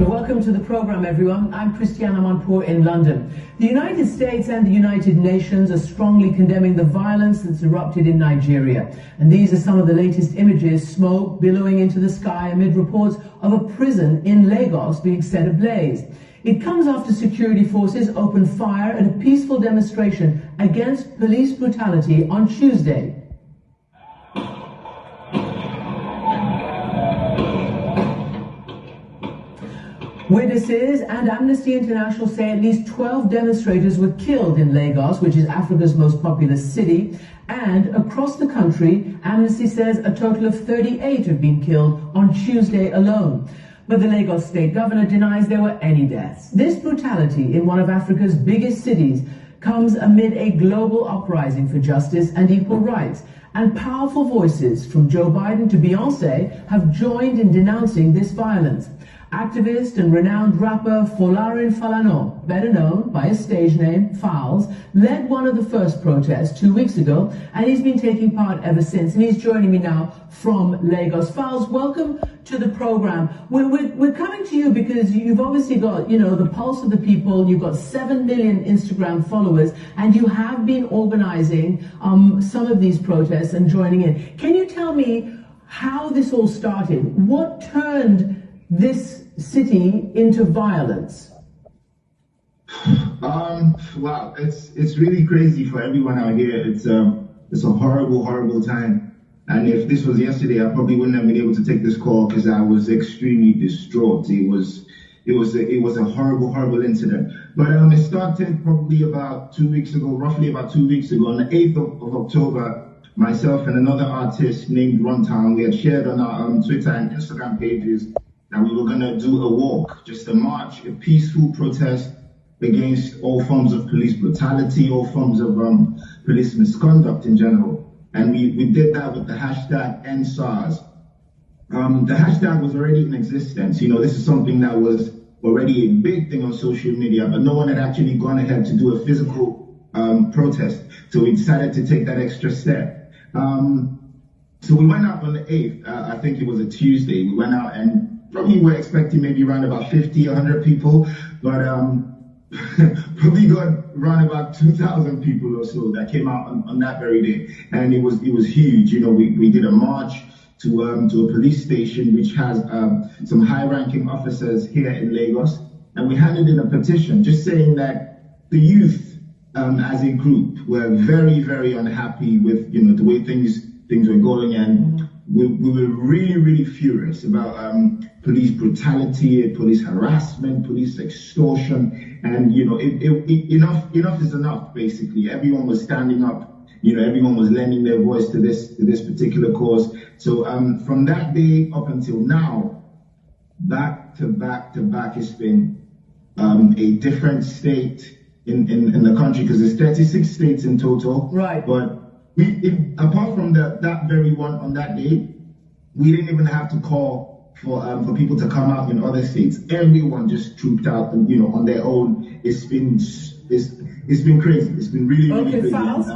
Welcome to the program, everyone. I'm Christiana Manpour in London. The United States and the United Nations are strongly condemning the violence that's erupted in Nigeria. And these are some of the latest images: smoke billowing into the sky amid reports of a prison in Lagos being set ablaze. It comes after security forces opened fire at a peaceful demonstration against police brutality on Tuesday. Witnesses and Amnesty International say at least 12 demonstrators were killed in Lagos, which is Africa's most populous city. And across the country, Amnesty says a total of 38 have been killed on Tuesday alone. But the Lagos state governor denies there were any deaths. This brutality in one of Africa's biggest cities comes amid a global uprising for justice and equal rights. And powerful voices from Joe Biden to Beyonce have joined in denouncing this violence. Activist and renowned rapper Folarin Falana, better known by his stage name Falz, led one of the first protests 2 weeks ago, and he's been taking part ever since. And he's joining me now from Lagos. Falz, welcome to the program. We're coming to you because you've obviously got, the pulse of the people. You've got 7 million Instagram followers, and you have been organizing some of these protests and joining in. Can you tell me how this all started? What turned this city into violence? Wow, it's really crazy for everyone out here. It's a horrible time. And if this was yesterday, I probably wouldn't have been able to take this call because I was extremely distraught. It was a horrible incident. But it started probably about 2 weeks ago, roughly about 2 weeks ago, on the 8th of October. Myself and another artist named Runtown, we had shared on our Twitter and Instagram pages that we were going to do a walk, just a march, a peaceful protest against all forms of police brutality, all forms of police misconduct in general. And we did that with the hashtag #EndSARS. The hashtag was already in existence. This is something that was already a big thing on social media, but no one had actually gone ahead to do a physical protest. So we decided to take that extra step. So we went out on the 8th, I think it was a Tuesday. We went out and probably were expecting maybe around about 50, 100 people, but probably got around about 2,000 people or so that came out on that very day. And it was huge. We did a march to a police station which has some high-ranking officers here in Lagos, and we handed in a petition just saying that the youth as a group were very, very unhappy with the way things were going, and we were really furious about police brutality, police harassment, police extortion, and enough is enough. Basically, everyone was standing up. Everyone was lending their voice to this particular cause. So from that day up until now, back to back, it's been a different state in the country, because there's 36 states in total. Right. But apart from that very one on that day, we didn't even have to call for people to come out in other states. Everyone just trooped out, on their own. It's been crazy. It's been really crazy. Falz?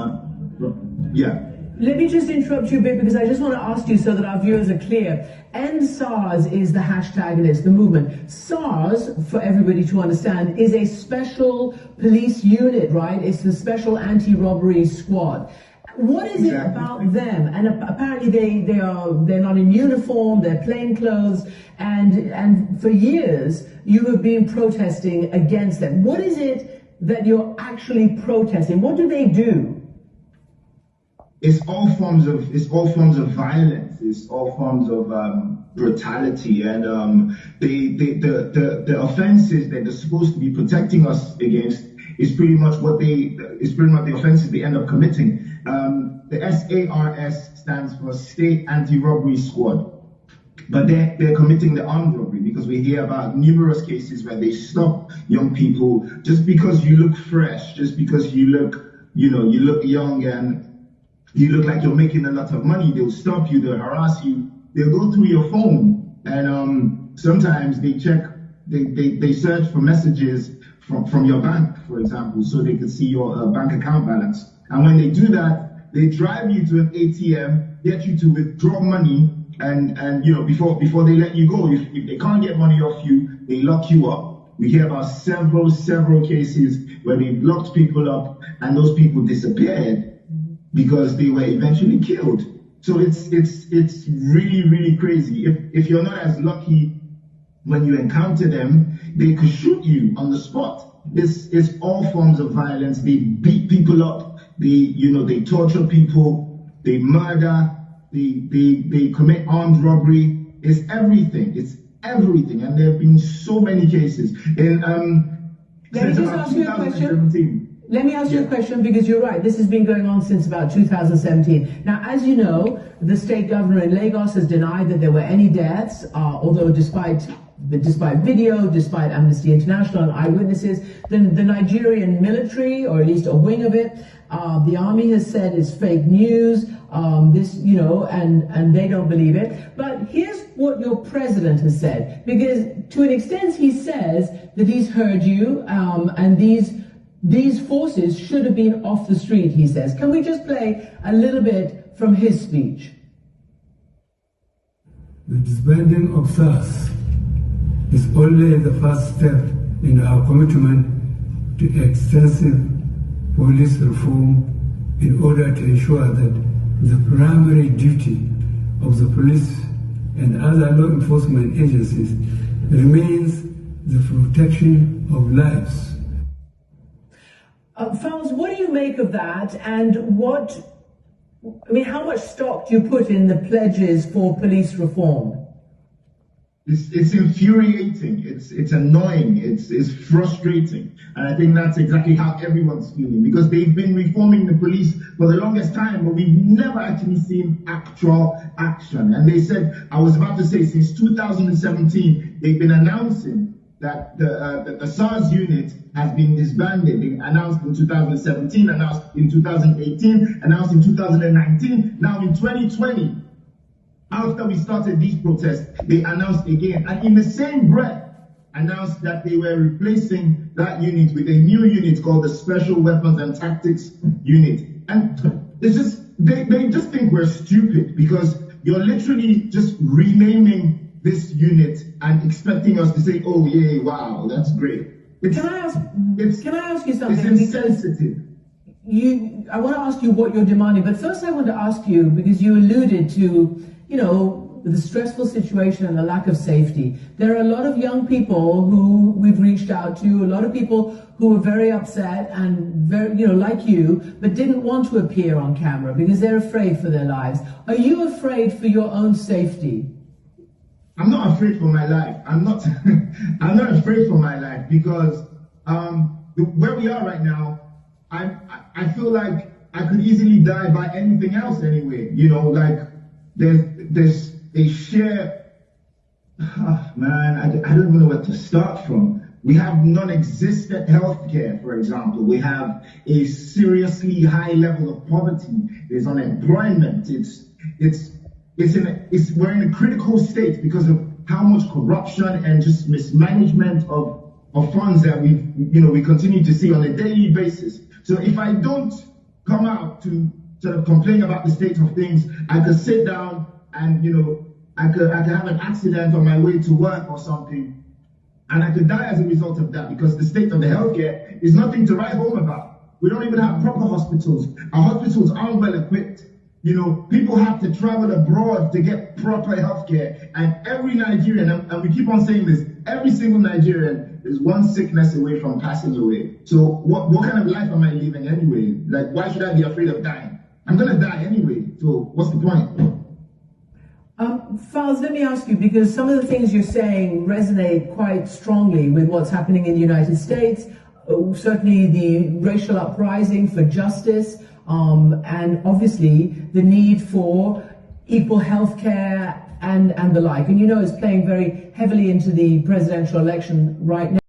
Yeah. Let me just interrupt you a bit, because I just want to ask you so that our viewers are clear. #EndSARS is the hashtag, and it's the movement. SARS, for everybody to understand, is a special police unit, right? It's the special anti-robbery squad. What is it about them? And apparently they're not in uniform, they're plain clothes, and for years you have been protesting against them. What is it that you're actually protesting? What do they do? It's all forms of violence. It's all forms of brutality, and the offenses that they're supposed to be protecting us against is pretty much the offenses they end up committing. The SARS stands for State Anti-Robbery Squad, but they're committing the armed robbery, because we hear about numerous cases where they stop young people just because you look fresh, just because you look young and you look like you're making a lot of money. They'll stop you, they'll harass you, they'll go through your phone, and sometimes they search for messages from your bank, for example, so they can see your bank account balance. And when they do that, they drive you to an ATM, get you to withdraw money, and before they let you go, if they can't get money off you, they lock you up. We hear about several cases where they've locked people up and those people disappeared because they were eventually killed. So it's really crazy. If you're not as lucky when you encounter them, they could shoot you on the spot. It's all forms of violence. They beat people up. They torture people. They murder. They commit armed robbery. It's everything. It's everything. And there have been so many cases. Let me just ask you a question. Let me ask you a question, because you're right. This has been going on since about 2017. Now, as you know, the state governor in Lagos has denied that there were any deaths, although despite video, despite Amnesty International and eyewitnesses, the Nigerian military, or at least a wing of it, the army has said it's fake news, and they don't believe it. But here's what your president has said, because to an extent he says that he's heard you, and these forces should have been off the street, he says. Can we just play a little bit from his speech? The disbanding of SARS is only the first step in our commitment to extensive police reform in order to ensure that the primary duty of the police and other law enforcement agencies remains the protection of lives. Falz, what do you make of that, and how much stock do you put in the pledges for police reform? It's infuriating, it's annoying, it's frustrating. And I think that's exactly how everyone's feeling, because they've been reforming the police for the longest time, but we've never actually seen actual action. And they said, I was about to say, since 2017, they've been announcing that the SARS unit has been disbanded. They announced in 2017, announced in 2018, announced in 2019, now in 2020. After we started these protests, they announced again, and in the same breath, announced that they were replacing that unit with a new unit called the Special Weapons and Tactics Unit. And it's just, they just think we're stupid, because you're literally just renaming this unit and expecting us to say, oh yeah, wow, that's great. Can I ask you something? It's insensitive. I want to ask you what you're demanding, but first I want to ask you, because you alluded to, the stressful situation and the lack of safety. There are a lot of young people who we've reached out to, a lot of people who are very upset and very, like you, but didn't want to appear on camera because they're afraid for their lives. Are you afraid for your own safety? I'm not afraid for my life. I'm not afraid for my life, because where we are right now, I feel like I could easily die by anything else anyway. There's a sheer, I don't even know where to start from. We have non-existent healthcare, for example. We have a seriously high level of poverty. There's unemployment. We're in a critical state because of how much corruption and just mismanagement of funds that we continue to see on a daily basis. So if I don't come out to sort of complain about the state of things, I could sit down and I could have an accident on my way to work or something, and I could die as a result of that, because the state of the healthcare is nothing to write home about. We don't even have proper hospitals. Our hospitals aren't well equipped. People have to travel abroad to get proper healthcare, and every Nigerian, and we keep on saying this, every single Nigerian is one sickness away from passing away. So what kind of life am I living anyway? Like, why should I be afraid of dying? I'm gonna die anyway, so what's the point? Falz, let me ask you, because some of the things you're saying resonate quite strongly with what's happening in the United States, certainly the racial uprising for justice, and obviously the need for equal health care and the like. And it's playing very heavily into the presidential election right now.